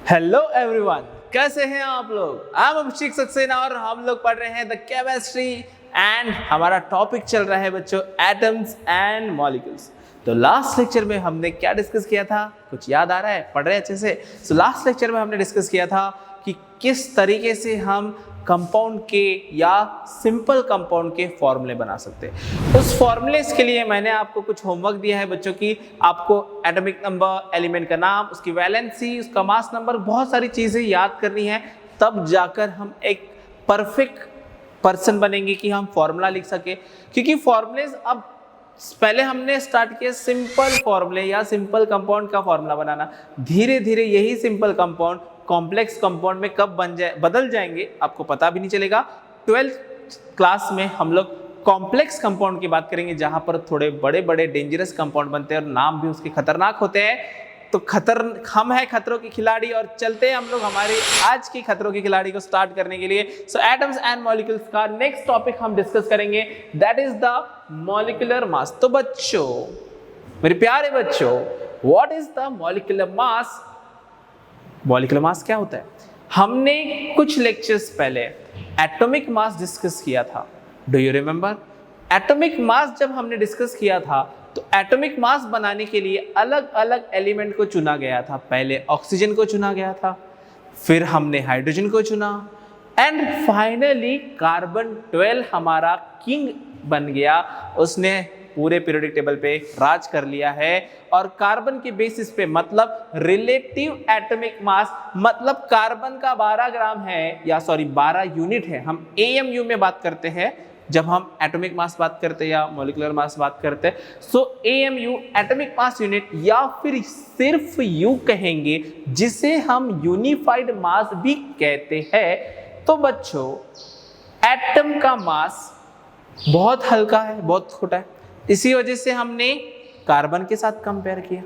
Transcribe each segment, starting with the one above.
Hello everyone, कैसे हैं आप लोग। आई एम अभिषेक सक्सेना और हम लोग पढ़ रहे हैं द केमिस्ट्री एंड हमारा टॉपिक चल रहा है बच्चों एटम्स एंड मॉलिक्यूल्स। तो लास्ट लेक्चर में हमने क्या डिस्कस किया था, कुछ याद आ रहा है? पढ़ रहे अच्छे से? सो लास्ट लेक्चर में हमने डिस्कस किया था कि किस तरीके से हम कंपाउंड के या सिंपल कंपाउंड के फॉर्मूले बना सकते हैं। उस फॉर्मूलेस के लिए मैंने आपको कुछ होमवर्क दिया है बच्चों की। आपको एटॉमिक नंबर, एलिमेंट का नाम, उसकी वैलेंसी, उसका मास नंबर, बहुत सारी चीजें याद करनी है, तब जाकर हम एक परफेक्ट पर्सन बनेंगे कि हम फॉर्मूला लिख सके। क्योंकि फॉर्मूलेस अब पहले हमने स्टार्ट किया सिंपल फॉर्मूले या सिंपल कंपाउंड का फॉर्मूला बनाना, धीरे धीरे यही सिंपल कंपाउंड कॉम्प्लेक्स कंपाउंड में कब बदल जाएंगे आपको पता भी नहीं चलेगा। 12th क्लास में हम लोग कॉम्प्लेक्स कंपाउंड की बात करेंगे, जहां पर थोड़े बड़े बड़े डेंजरस कंपाउंड बनते हैं और नाम भी उसके खतरनाक होते हैं। तो हम है खतरों के खिलाड़ी और चलते हैं हम लोग हमारे आज की खतरों के खिलाड़ी को स्टार्ट करने के लिए। सो एटम्स एंड मॉलिक्यूल्स का नेक्स्ट टॉपिक हम डिस्कस करेंगे, दैट इज द मॉलिक्यूलर मास। तो बच्चों, मेरे प्यारे बच्चों, what is the molecular mass? Molecular mass क्या होता है? हमने कुछ लेक्चर्स पहले एटॉमिक मास डिस्कस किया था। Do you remember? Atomic mass जब हमने डिस्कस किया था तो एटॉमिक मास बनाने के लिए अलग अलग एलिमेंट को चुना गया था। पहले ऑक्सीजन को चुना गया था, फिर हमने हाइड्रोजन को चुना एंड फाइनली कार्बन 12 हमारा किंग बन गया। उसने पूरे पीरियोडिक टेबल पे राज कर लिया है और कार्बन के बेसिस पे, मतलब रिलेटिव एटॉमिक मास, मतलब कार्बन का 12 ग्राम है या 12 यूनिट है। हम एएमयू में बात करते हैं जब हम एटॉमिक मास बात करते हैं या मॉलिक्यूलर मास बात करते हैं। सो एएमयू एटॉमिक मास यूनिट, या फिर सिर्फ यू कहेंगे जिसे हम यूनिफाइड मास भी कहते हैं। तो बच्चों, एटम का मास बहुत हल्का है, बहुत छोटा है, इसी वजह से हमने कार्बन के साथ कंपेयर किया।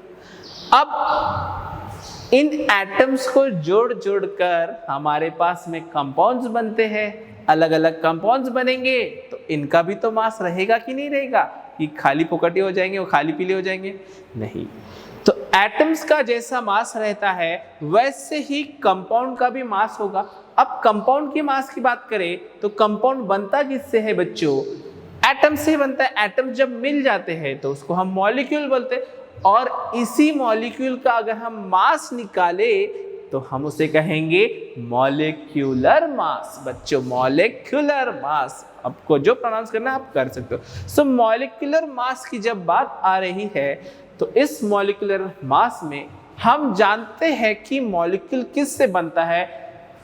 अब इन एटम्स को जोड़ जोड़ कर हमारे पास में कंपाउंड्स बनते हैं। अलग अलग कंपाउंड्स बनेंगे तो इनका भी तो मास रहेगा कि नहीं रहेगा? कि खाली पोकटी हो जाएंगे, वो खाली पीले हो जाएंगे? नहीं। तो एटम्स का जैसा मास रहता है वैसे ही कंपाउंड का भी मास होगा। अब कंपाउंड की मास की बात करें तो कंपाउंड बनता किससे है बच्चों? एटम से बनता है। एटम जब मिल जाते हैं तो उसको हम मॉलिक्यूल बोलते हैं और इसी मॉलिक्यूल का अगर हम मास निकाले तो हम उसे कहेंगे मॉलिक्यूलर मास। बच्चों, मॉलिक्यूलर मास, आपको जो प्रोनाउंस करना है आप कर सकते हो। सो मॉलिक्यूलर मास की जब बात आ रही है तो इस मॉलिक्यूलर मास में हम जानते हैं कि मॉलिक्यूल किससे बनता है,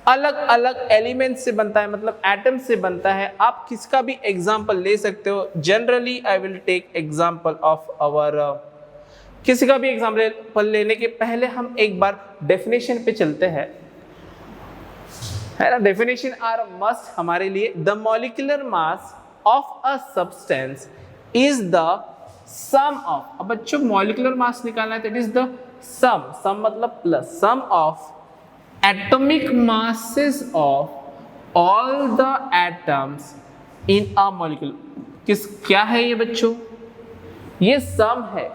अलग अलग एलिमेंट से बनता है, मतलब एटम से बनता है। आप किसका भी एग्जांपल ले सकते हो। Generally I will take example of our, किसी का भी एग्जांपल लेने के पहले हम एक बार डेफिनेशन पे चलते हैं, है ना। डेफिनेशन आर मस्ट हमारे लिए। The molecular mass of a substance is the sum of. अब बच्चों, मॉलिक्यूलर मास निकालना है, दैट इज द सम मतलब plus, sum of atomic masses of all the atoms in a molecule। क्या है ये बच्चों? ये सम है।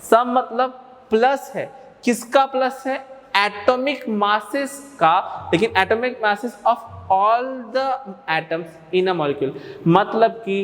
सम मतलब प्लस है। किसका प्लस है? एटॉमिक मासेस का, लेकिन atomic masses of all the atoms in a molecule. मतलब कि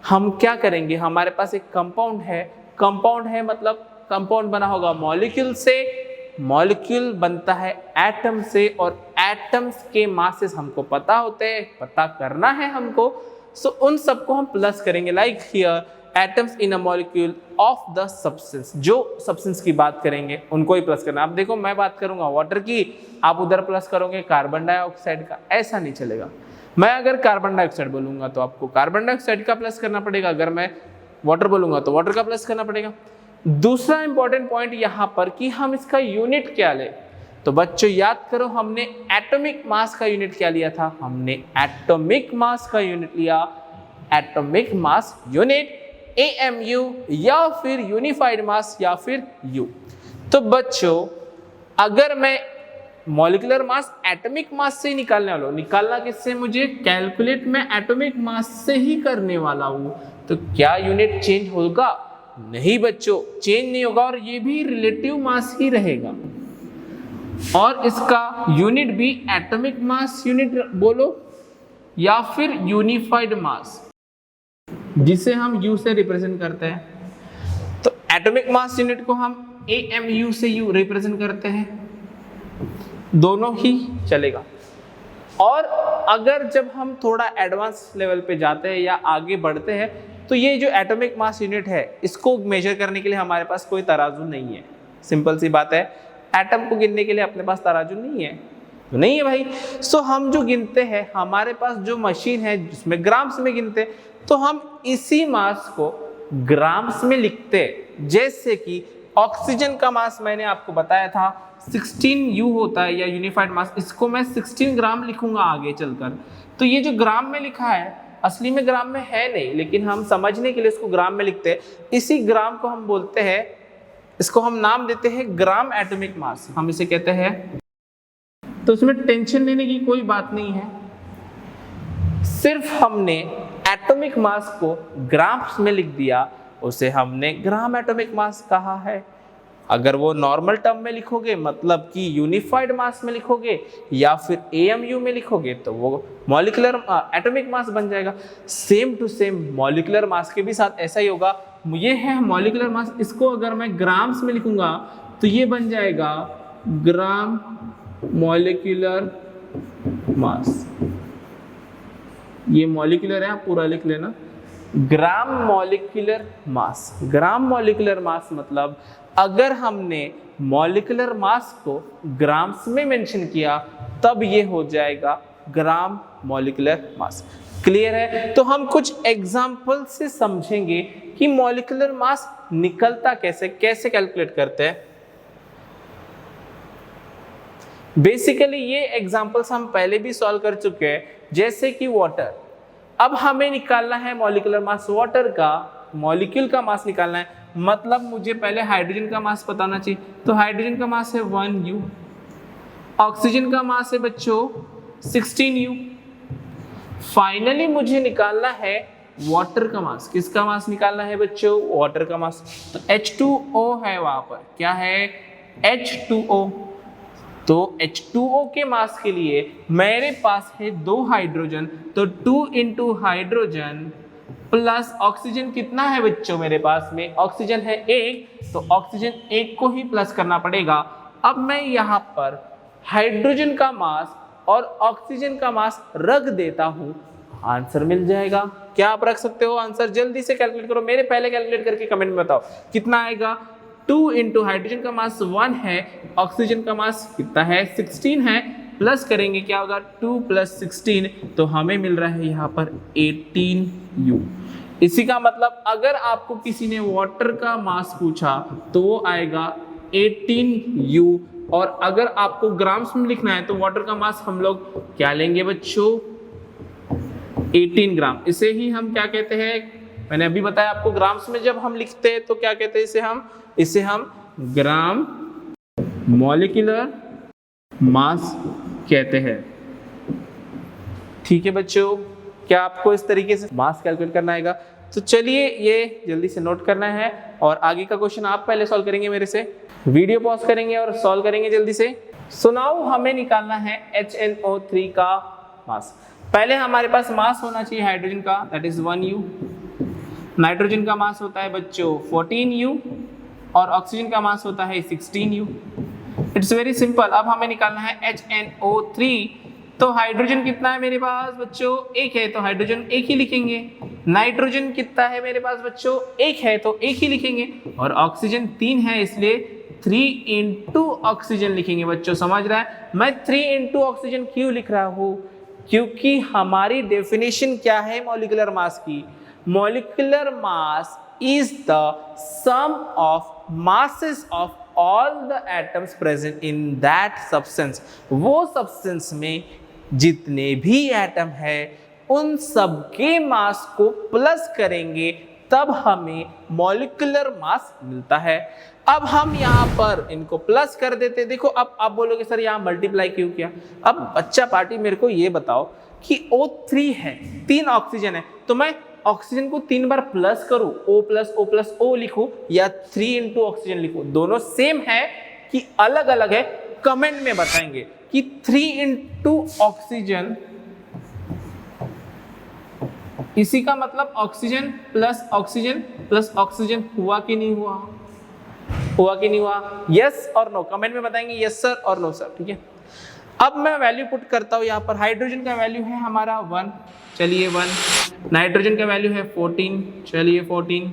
हम क्या करेंगे, हमारे पास एक कंपाउंड है मतलब कंपाउंड बना होगा मॉलिक्यूल से, मॉलिक्यूल बनता है एटम से और एटम्स के मासेस हमको पता होते हैं, पता करना है हमको। सो उन सबको हम प्लस करेंगे, like here atoms in a molecule of the substance. जो सब्सटेंस की बात करेंगे उनको ही प्लस करना। अब देखो, मैं बात करूंगा वाटर की, आप उधर प्लस करोगे कार्बन डाइऑक्साइड का, ऐसा नहीं चलेगा। मैं अगर कार्बन डाइऑक्साइड बोलूंगा तो आपको कार्बन डाइऑक्साइड का प्लस करना पड़ेगा, अगर मैं वाटर बोलूंगा तो वाटर का प्लस करना पड़ेगा। दूसरा इंपॉर्टेंट पॉइंट यहां पर कि हम इसका यूनिट क्या ले। तो बच्चों याद करो, हमने एटॉमिक मास का यूनिट क्या लिया था? हमने एटॉमिक मास का यूनिट लिया, एटॉमिक मास यूनिट एएमयू, या फिर यूनिफाइड मास, या फिर यू। तो बच्चों, अगर मैं मॉलिक्यूलर मास एटॉमिक मास से ही निकालने वाला हूं, निकालना किससे? मुझे कैलकुलेट में एटॉमिक मास से ही करने वाला हूं, तो क्या यूनिट चेंज होगा? नहीं बच्चों, चेंज नहीं होगा और ये भी रिलेटिव मास ही रहेगा। और इसका यूनिट भी एटॉमिक मास यूनिट बोलो या फिर यूनिफाइड मास, जिसे हम यू से रिप्रेजेंट करते हैं। तो एटॉमिक मास यूनिट को हम AMU से यू रिप्रेजेंट करते हैं, दोनों ही चलेगा। और अगर जब हम थोड़ा एडवांस लेवल पे जाते हैं या आगे बढ़ते हैं तो ये जो एटॉमिक मास यूनिट है इसको मेजर करने के लिए हमारे पास कोई तराजू नहीं है। सिंपल सी बात है, एटम को गिनने के लिए अपने पास तराजू नहीं है, तो नहीं है भाई। सो हम जो गिनते हैं, हमारे पास जो मशीन है जिसमें ग्राम्स में गिनते, तो हम इसी मास को ग्राम्स में लिखते। जैसे कि ऑक्सीजन का मास मैंने आपको बताया था 16U होता है या यूनिफाइड मास, इसको मैं 16 ग्राम लिखूंगा आगे चलकर। तो ये जो ग्राम में लिखा है असली में ग्राम में है नहीं, लेकिन हम समझने के लिए इसको ग्राम में लिखते हैं। इसी ग्राम को हम बोलते हैं, इसको हम नाम देते हैं ग्राम एटॉमिक मास, हम इसे कहते हैं। तो इसमें टेंशन लेने की कोई बात नहीं है, सिर्फ हमने एटॉमिक मास को ग्राम्स में लिख दिया, उसे हमने ग्राम एटॉमिक मास कहा है। अगर वो नॉर्मल टर्म में लिखोगे, मतलब कि यूनिफाइड मास में लिखोगे या फिर AMU में लिखोगे, तो वो मॉलिक्यूलर एटॉमिक मास बन जाएगा। Same to same molecular mass के भी साथ ऐसा ही होगा। ये है मॉलिक्यूलर मास, इसको अगर मैं ग्राम्स में लिखूंगा तो ये बन जाएगा ग्राम मॉलिक्यूलर मास। ये मॉलिक्यूलर है, आप पूरा लिख लेना, gram molecular mass. Gram molecular mass मतलब अगर हमने मॉलिक्यूलर मास को ग्राम्स में मेंशन किया तब ये हो जाएगा ग्राम मॉलिक्यूलर मास। क्लियर है? तो हम कुछ एग्जाम्पल से समझेंगे कि मॉलिक्यूलर मास निकलता कैसे, कैसे कैलकुलेट करते हैं। बेसिकली ये एग्जाम्पल्स हम पहले भी सॉल्व कर चुके हैं, जैसे कि वाटर। अब हमें निकालना है मॉलिक्यूलर मास वाटर का, मॉलिक्यूल का मास निकालना है, मतलब मुझे पहले हाइड्रोजन का मास बताना चाहिए। तो हाइड्रोजन का मास है 1U, ऑक्सीजन का मास है बच्चों 16U। फाइनली मुझे निकालना है वाटर का मास। किसका मास निकालना है बच्चों? वाटर का मास। तो H2O है वहां पर, क्या है? H2O। तो H2O के मास के लिए मेरे पास है 2 हाइड्रोजन, तो 2 इंटू हाइड्रोजन प्लस ऑक्सीजन कितना है बच्चों मेरे पास में? ऑक्सीजन है 1, तो ऑक्सीजन 1 को ही प्लस करना पड़ेगा। अब मैं यहाँ पर हाइड्रोजन का मास और ऑक्सीजन का मास रख देता हूँ, आंसर मिल जाएगा। क्या आप रख सकते हो आंसर? जल्दी से कैलकुलेट करो, मेरे पहले कैलकुलेट करके कमेंट में बताओ कितना आएगा। 2 इंटू हाइड्रोजन का मास 1 है, ऑक्सीजन का मास कितना है? 16 है, प्लस करेंगे क्या होगा? 2 + 16, तो हमें मिल रहा है यहाँ पर 18U। इसी का मतलब अगर आपको किसी ने वाटर का मास पूछा तो वो आएगा 18U, और अगर आपको ग्राम्स में लिखना है तो वाटर का मास हम लोग क्या लेंगे बच्चों? 18 ग्राम। इसे ही हम क्या कहते हैं? मैंने अभी बताया आपको, ग्राम्स में जब हम लिखते हैं तो क्या कहते हैं इसे हम ग्राम मॉलिक्यूलर मास कहते हैं। ठीक है बच्चों, क्या आपको इस तरीके से मास कैलकुलेट करना आएगा? तो चलिए ये जल्दी से नोट करना है, और आगे का क्वेश्चन आप पहले सॉल्व करेंगे मेरे से, वीडियो पॉज करेंगे और सॉल्व करेंगे जल्दी से। सो नाउ हमें निकालना है HNO3 का मास। पहले हमारे पास मास होना चाहिए हाइड्रोजन का, दैट इज 1U। नाइट्रोजन का मास होता है बच्चों 14U, और ऑक्सीजन का मास होता है 16U। It's very simple. अब हमें निकालना है HNO3। तो हाइड्रोजन कितना है मेरे पास बच्चों? 1 है, तो हाइड्रोजन 1 ही लिखेंगे। नाइट्रोजन कितना है मेरे पास बच्चों? 1 है, तो 1 ही लिखेंगे। और ऑक्सीजन 3 है, इसलिए 3 इंटू ऑक्सीजन लिखेंगे बच्चों। समझ रहा है? मैं 3 इंटू ऑक्सीजन क्यों लिख रहा हूँ? क्योंकि हमारी डेफिनेशन क्या है मॉलिक्यूलर मास की? Molecular mass is the sum of masses of all the atoms present in that substance। वो substance में जितने भी एटम है उन सब के मास को प्लस करेंगे तब हमें मॉलिक्यूलर मास मिलता है। अब हम यहाँ पर इनको प्लस कर देते। देखो अब आप बोलोगे सर यहाँ मल्टीप्लाई क्यों किया? अब बच्चा पार्टी मेरे को ये बताओ कि O3 है, 3 ऑक्सीजन है, तो मैं ऑक्सीजन को 3 बार प्लस करूं, O+O+O लिखूं या 3 इंटू ऑक्सीजन लिखूं? दोनों सेम है कि अलग अलग है? कमेंट में बताएंगे कि 3 into ऑक्सीजन, इसी का मतलब ऑक्सीजन प्लस ऑक्सीजन हुआ कि नहीं हुआ, हुआ कि नहीं हुआ, यस और नो, कमेंट में बताएंगे यस सर और नो सर, ठीक है। अब मैं वैल्यू पुट करता हूं यहाँ पर। हाइड्रोजन का वैल्यू है हमारा 1, चलिए 1, नाइट्रोजन का वैल्यू है 14, चलिए 14,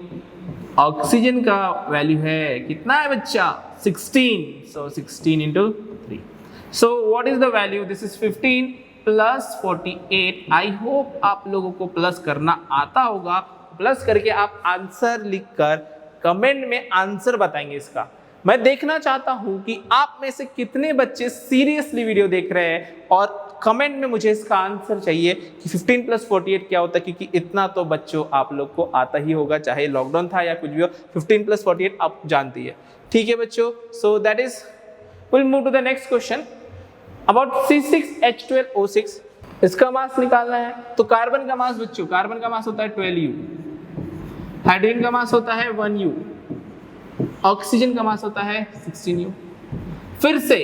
ऑक्सीजन का वैल्यू है कितना है बच्चा 16, सो 16 into 3, so what is the value, this is 15 plus 48। I hope आप लोगों को प्लस करना आता होगा, प्लस करके आप आंसर लिखकर कमेंट में आंसर बताएंगे इसका। मैं देखना चाहता हूं कि आप में से कितने बच्चे सीरियसली वीडियो देख रहे हैं और कमेंट में मुझे इसका आंसर चाहिए कि 15 प्लस 48 क्या होता है, क्योंकि इतना तो बच्चों आप लोग को आता ही होगा, चाहे लॉकडाउन था या कुछ भी हो, 15 प्लस 48 आप जानती है, ठीक है बच्चों। So that is, will move to the next question about C6H12O6। इसका मास निकालना है। तो कार्बन का मास बच्चों, कार्बन का मास होता है 12U, हाइड्रोजन का मास होता है 1U, ऑक्सीजन का मास होता है 16U। फिर से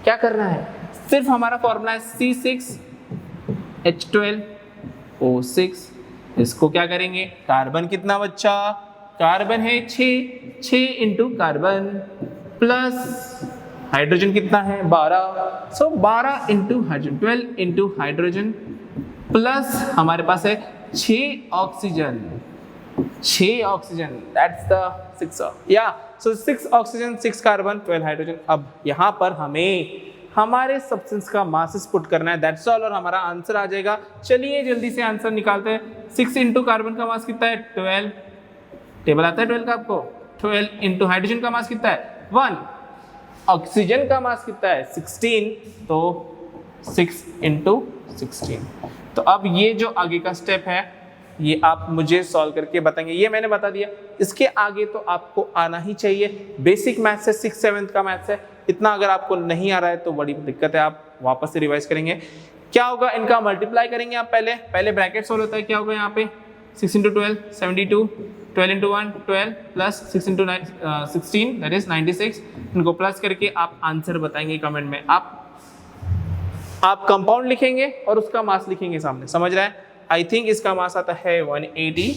क्या करना है, सिर्फ हमारा फॉर्मूला है C6H12O6। इसको क्या करेंगे, कार्बन कितना बच्चा, कार्बन है 6 इंटू कार्बन प्लस हाइड्रोजन कितना है 12, सो 12 into hydrogen, 12 into hydrogen plus हमारे पास है 6 ऑक्सीजन, दैट्स द 6 या, सो 6 ऑक्सीजन 6 कार्बन 12 हाइड्रोजन। अब यहाँ पर हमें हमारे सब्सटेंस का मासेस पुट करना है, दैट्स ऑल, और हमारा आंसर आ जाएगा। चलिए जल्दी से आंसर निकालते हैं। 6 इंटू कार्बन का मास कितना है 12, टेबल आता है 12 का आपको, 12 इंटू हाइड्रोजन का मास कितना है 1, ऑक्सीजन का मास कितना है 16, तो 6 इंटू 16। तो अब ये जो आगे का स्टेप है ये आप मुझे सॉल्व करके बताएंगे, ये मैंने बता दिया। इसके आगे तो आपको आना ही चाहिए, बेसिक मैथ्स है, 6th-7th का मैथ्स है, इतना अगर आपको नहीं आ रहा है तो बड़ी दिक्कत है, आप वापस से रिवाइज करेंगे। क्या होगा, इनका मल्टीप्लाई करेंगे आप, पहले ब्रैकेट सोल्व होता है, क्या होगा यहाँ पे 6 into 12 72, 12 into 1 12 plus 6 into 16 that is 96। इनको प्लस करके आप आंसर बताएंगे कमेंट में। आप कंपाउंड लिखेंगे और उसका मास लिखेंगे सामने, समझ रहा है। आई थिंक इसका मास आता है 180,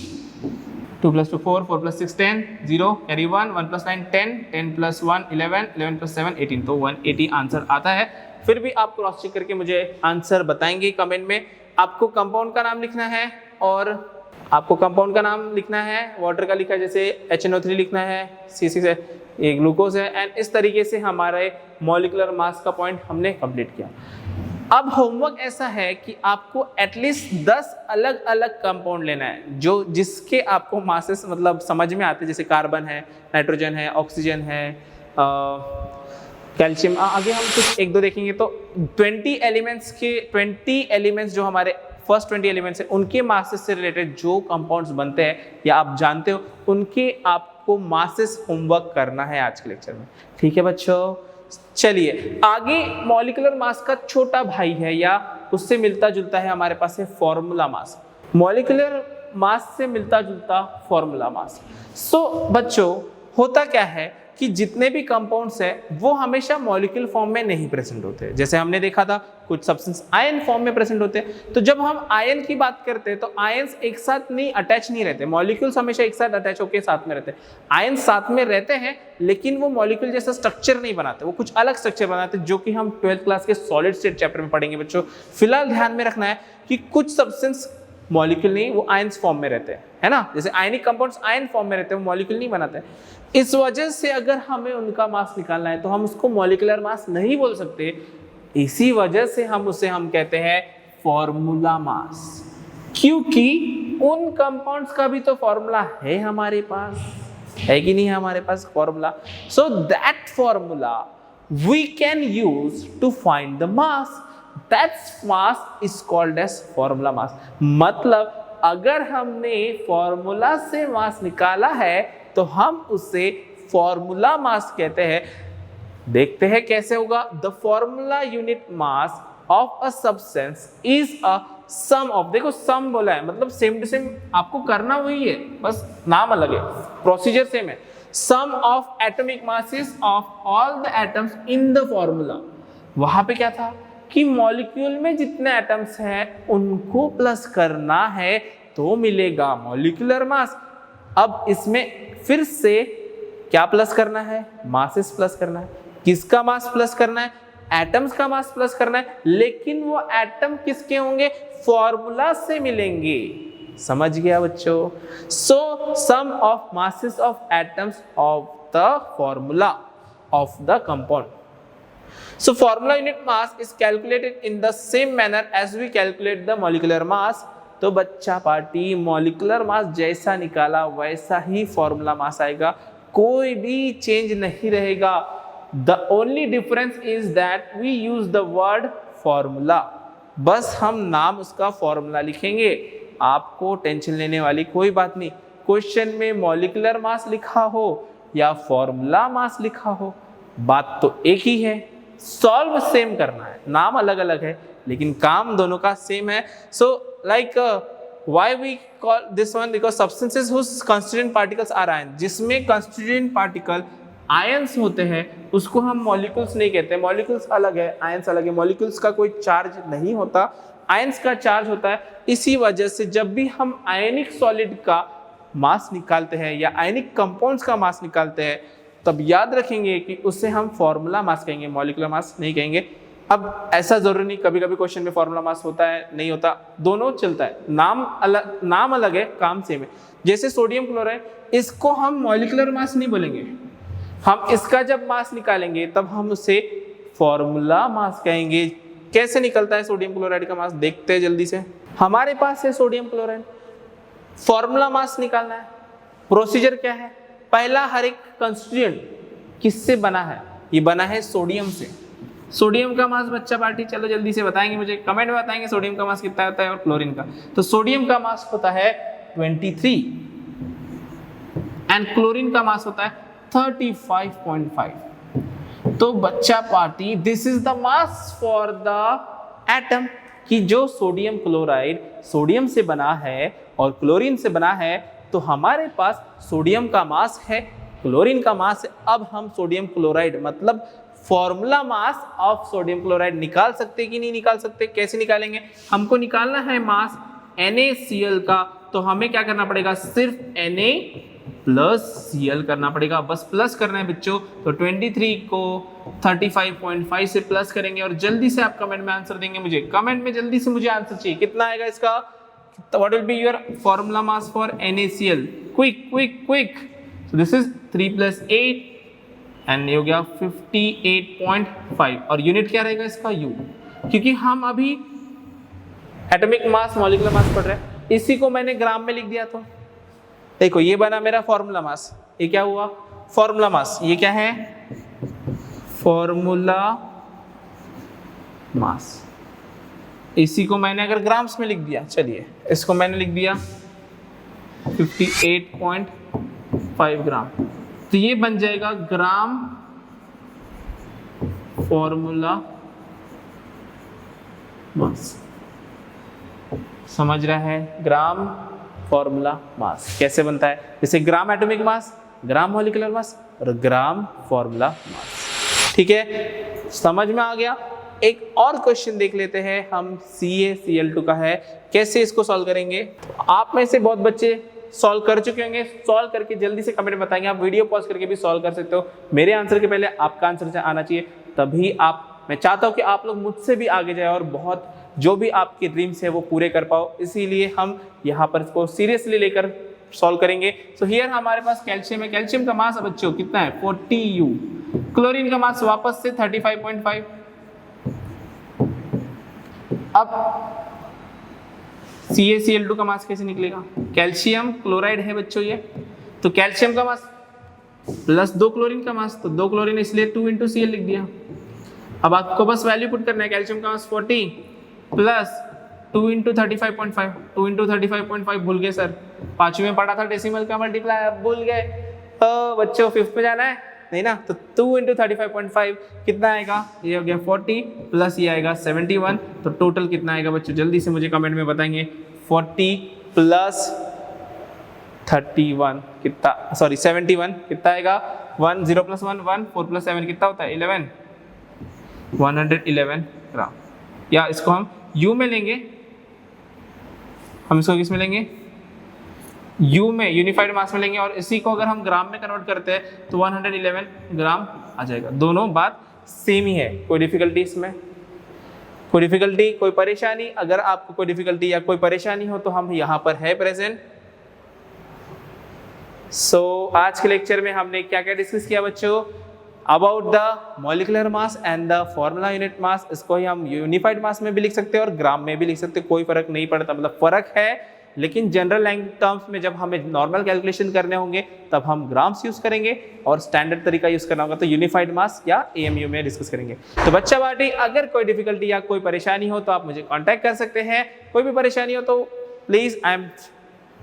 2 + 2 4, 4 + 6 10, 0 कैरी 1, 1 + 9 10, 10 + 1 11, 11 + 7 18, तो 180 आंसर आता है। फिर भी आप क्रॉस चेक करके मुझे आंसर बताएंगे कमेंट में। आपको कंपाउंड का नाम लिखना है और आपको कंपाउंड का नाम लिखना है, वाटर का लिखा है जैसे HNO3 लिखना है, C6 है, ये ग्लूकोज है, एंड इस तरीके से हमारे मॉलिक्यूलर मास का पॉइंट हमने कंप्लीट किया। अब होमवर्क ऐसा है कि आपको एटलीस्ट 10 अलग अलग कंपाउंड लेना है जो जिसके आपको मासेस मतलब समझ में आते हैं, जैसे कार्बन है, नाइट्रोजन है, ऑक्सीजन है, कैल्शियम, आगे हम कुछ 1-2 देखेंगे। तो 20 एलिमेंट्स जो हमारे फर्स्ट 20 एलिमेंट्स हैं उनके मासेस से रिलेटेड जो कंपाउंड्स बनते हैं या आप जानते हो, उनके आपको मासेस होमवर्क करना है आज के लेक्चर में, ठीक है बच्चों। चलिए आगे मॉलिक्यूलर मास का छोटा भाई है या उससे मिलता जुलता है, हमारे पास है फॉर्मूला मास। मॉलिक्यूलर मास से मिलता जुलता फॉर्मूला मास। सो बच्चों होता क्या है कि जितने भी कंपाउंड्स हैं वो हमेशा मॉलिक्यूल फॉर्म में नहीं प्रेजेंट होते। जैसे हमने देखा था कुछ सब्सटेंस आयन फॉर्म में प्रेजेंट होते हैं। तो जब हम आयन की बात करते हैं तो आयन्स एक साथ नहीं अटैच नहीं रहते, मॉलिक्यूल्स हमेशा एक साथ अटैच होकर साथ में रहते हैं। आयन साथ में रहते हैं लेकिन वो मॉलिक्यूल जैसा स्ट्रक्चर नहीं बनाते, वो कुछ अलग स्ट्रक्चर बनाते हैं, जो कि हम 12th क्लास के सॉलिड स्टेट चैप्टर में पढ़ेंगे बच्चों। फिलहाल ध्यान में रखना है कि कुछ सब्सटेंस मॉलिक्यूल नहीं, वो आयन्स फॉर्म में रहते हैं, है ना। जैसे आयनिक कंपाउंड्स आयन फॉर्म में रहते हैं, वो मॉलिक्यूल नहीं बनाते। इस वजह से अगर हमें उनका मास निकालना है तो हम उसको मॉलिक्यूलर मास नहीं बोल सकते, इसी वजह से हम उसे कहते हैं फॉर्मूला मास, क्योंकि उन कंपाउंड्स का भी तो फॉर्मूला है हमारे पास, है कि नहीं है हमारे पास formula. So that formula we can use to find the mass, that's mass is called as formula mass. मतलब अगर हमने फॉर्मूला से मास निकाला है तो हम उसे फॉर्मूला मास कहते हैं। देखते हैं कैसे होगा। The formula unit mass of a substance is a sum of, देखो सम बोला है मतलब सेम टू सेम आपको करना वही है, बस नाम अलग है, प्रोसीजर सेम है। Sum of atomic masses of all the atoms in the formula. वहां पे क्या था कि मॉलिक्यूल में जितने एटम्स हैं उनको प्लस करना है तो मिलेगा मॉलिक्यूलर मास। अब इसमें फिर से क्या प्लस करना है, मासेस प्लस करना है। किसका मास प्लस करना है, एटम्स का मास प्लस करना है, लेकिन वो एटम किसके होंगे, फॉर्मूला से मिलेंगे। समझ गया बच्चों? So sum of masses of atoms of the formula of the compound. So formula unit mass is calculated in the same manner as we calculate the molecular mass। तो बच्चा पार्टी मॉलिकुलर मास जैसा निकाला वैसा ही formula mass आएगा, कोई भी change नहीं रहेगा। The only difference is that we use the word formula. बस हम नाम उसका फॉर्मूला लिखेंगे। आपको टेंशन लेने वाली कोई बात नहीं। क्वेश्चन में मॉलिकुलर मास लिखा हो या फॉर्मूला मास लिखा हो, बात तो एक ही है, सॉल्व सेम करना है। नाम अलग अलग है लेकिन काम दोनों का सेम है। So like why we call this one, because substances whose constituent particles are ion. जिसमें कांस्टिट्यूएंट पार्टिकल आयंस होते हैं उसको हम मॉलिक्यूल्स नहीं कहते। मॉलिक्यूल्स अलग है, आयंस अलग है। मॉलिक्यूल्स का कोई चार्ज नहीं होता, आयंस का चार्ज होता है। इसी वजह से जब भी हम आयनिक सॉलिड का मास निकालते हैं या आयनिक कंपाउंड्स का मास निकालते हैं तब याद रखेंगे कि उससे हम फॉर्मूला मास कहेंगे, मॉलिक्यूलर मास नहीं कहेंगे। अब ऐसा जरूरी नहीं, कभी कभी क्वेश्चन में फॉर्मूला मास होता है, नहीं होता, दोनों चलता है। नाम अलग है, काम सेम है। जैसे सोडियम क्लोराइड, इसको हम मॉलिक्यूलर मास नहीं बोलेंगे, हम इसका जब मास निकालेंगे तब हम उसे फॉर्मूला मास कहेंगे। कैसे निकलता है सोडियम क्लोराइड का मास, देखते हैं जल्दी से। हमारे पास है सोडियम क्लोराइड, फॉर्मूला मास निकालना है। प्रोसीजर क्या है, पहला हर एक कंस्टिट्यूएंट किससे बना है, ये बना है सोडियम से। सोडियम का मास बच्चा पार्टी चलो जल्दी से बताएंगे मुझे, कमेंट में बताएंगे सोडियम का मास कितना होता है और क्लोरीन का। तो सोडियम का मास होता है 23 एंड क्लोरीन का मास होता है 35.5। तो बच्चा party this is the mass for the atom, कि जो सोडियम क्लोराइड सोडियम से बना है और क्लोरीन से बना है, तो हमारे पास सोडियम का मास है, क्लोरीन का मास है। अब हम सोडियम क्लोराइड मतलब formula mass of sodium chloride निकाल सकते कि नहीं निकाल सकते? कैसे निकालेंगे, हमको निकालना है मास NaCl का, तो हमें क्या करना पड़ेगा, सिर्फ Na प्लस Cl करना पड़ेगा, बस प्लस करना है बच्चों। तो 23 को 35.5 से प्लस करेंगे और जल्दी से आप कमेंट में आंसर देंगे मुझे। कमेंट में जल्दी से मुझे आंसर चाहिए, कितना आएगा इसका, what will be your formula mass for NaCl? quick so this is 3 plus 8 and ये हो गया 58.5 और यूनिट क्या रहेगा इसका U, क्योंकि हम अभी एटॉमिक मास मॉलिक्यूलर मास पढ़ रहे हैं। इसी को मैंने ग्राम में लिख दिया, तो देखो ये बना मेरा फॉर्मूला मास, ये क्या हुआ फॉर्मूला मास, ये क्या है फॉर्मूला मास। इसी को मैंने अगर ग्राम्स में लिख दिया, चलिए इसको मैंने लिख दिया 58.5 ग्राम, तो ये बन जाएगा ग्राम फॉर्मूला मास। समझ रहा है, ग्राम फॉर्मूला मास कैसे बनता है, जैसे gram atomic mass, gram molecular mass और ग्राम फॉर्मूला मास। ठीक है, समझ में आ गया। एक और क्वेश्चन देख लेते हैं हम, CaCl2 का है, कैसे इसको सॉल्व करेंगे। आप में से बहुत बच्चे सॉल्व कर चुके होंगे, सॉल्व करके जल्दी से कमेंट में बताएंगे। आप वीडियो पॉज करके भी सॉल्व कर सकते हो, मेरे आंसर के पहले आपका आंसर आना चाहिए, तभी आप, मैं चाहता हूँ कि आप लोग मुझसे भी आगे जाए और बहुत जो भी आपके ड्रीम्स है वो पूरे कर पाओ। इसीलिए हम यहाँ पर इसको सीरियसली लेकर सॉल्व करेंगे। सो हियर हमारे पास कैल्शियम है, कैल्शियम का मास बच्चों कितना है 40U, क्लोरीन का मास वापस से 35.5। अब CaCl2 का मास कैसे निकलेगा, कैल्शियम क्लोराइड है बच्चों ये, तो कैल्शियम का मास प्लस 2 क्लोरीन का मास, तो 2 क्लोरीन इसलिए 2 × Cl लिख दिया। अब आपको बस वैल्यू पुट करना है, कैल्शियम का मास 40 प्लस 2 × 35.5, 2 × 35.5 भूल गए सर, 5वीं में पढ़ा था डेसिमल का मल्टीप्लाई, अब भूल गए। तो बच्चों 5th में जाना है नहीं ना, तो 2 × 35.5 कितना आएगा, ये हो गया 40 प्लस ये आएगा 71, तो टोटल कितना आएगा बच्चों, जल्दी से मुझे कमेंट में बताएंगे। 40 प्लस 31 कितना, सॉरी 71 कितना आएगा, 1 0 + 1 1, 4 + 7 कितना होता है 11, 111 ग्राम। या इसको हम यू में लेंगे, हम इसको किस में लेंगे, यू में, यूनिफाइड मास में लेंगे, और इसी को अगर हम ग्राम में कन्वर्ट करते हैं तो 111 ग्राम आ जाएगा। दोनों बात सेम ही है, कोई डिफिकल्टी इसमें, कोई डिफिकल्टी, कोई परेशानी? अगर आपको कोई डिफिकल्टी या कोई परेशानी हो तो हम यहाँ पर है प्रेजेंट। सो आज के लेक्चर में हमने क्या क्या डिस्कस किया बच्चों, about the molecular mass and the formula unit मास। इसको ही हम यूनिफाइड मास में भी लिख सकते हैं और ग्राम में भी लिख सकते हैं, कोई फर्क नहीं पड़ता, मतलब फर्क है, लेकिन जनरल टर्म्स में जब हमें नॉर्मल कैलकुलेशन करने होंगे तब हम ग्राम्स यूज करेंगे, और स्टैंडर्ड तरीका यूज करना होगा तो यूनिफाइड मास या एएमयू में डिस्कस करेंगे। तो बच्चा बाटी, अगर कोई डिफिकल्टी या कोई परेशानी हो तो आप मुझे कांटेक्ट कर सकते हैं। कोई भी परेशानी हो तो प्लीज आई एम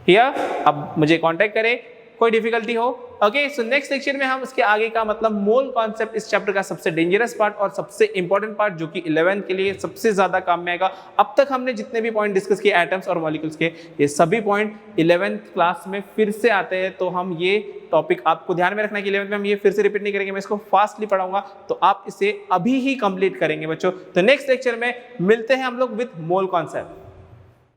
हियर, अब मुझे कांटेक्ट करें, कोई डिफिकल्टी हो। ओके, सो नेक्स्ट लेक्चर में हम इसके आगे का मतलब मोल कॉन्सेप्ट, इस चैप्टर का सबसे डेंजरस पार्ट और सबसे इंपॉर्टेंट पार्ट, जो कि 11th के लिए सबसे ज्यादा काम में आएगा। अब तक हमने जितने भी पॉइंट डिस्कस किए एटम्स और मॉलिक्यूल्स के, ये सभी पॉइंट 11th क्लास में फिर से आते हैं, तो हम ये टॉपिक आपको ध्यान में रखना है कि 11th में हम ये फिर से रिपीट नहीं करेंगे, मैं इसको फास्टली पढ़ाऊंगा, तो आप इसे अभी ही कंप्लीट करेंगे बच्चों। तो नेक्स्ट लेक्चर में मिलते हैं हम लोग विद मोल कॉन्सेप्ट।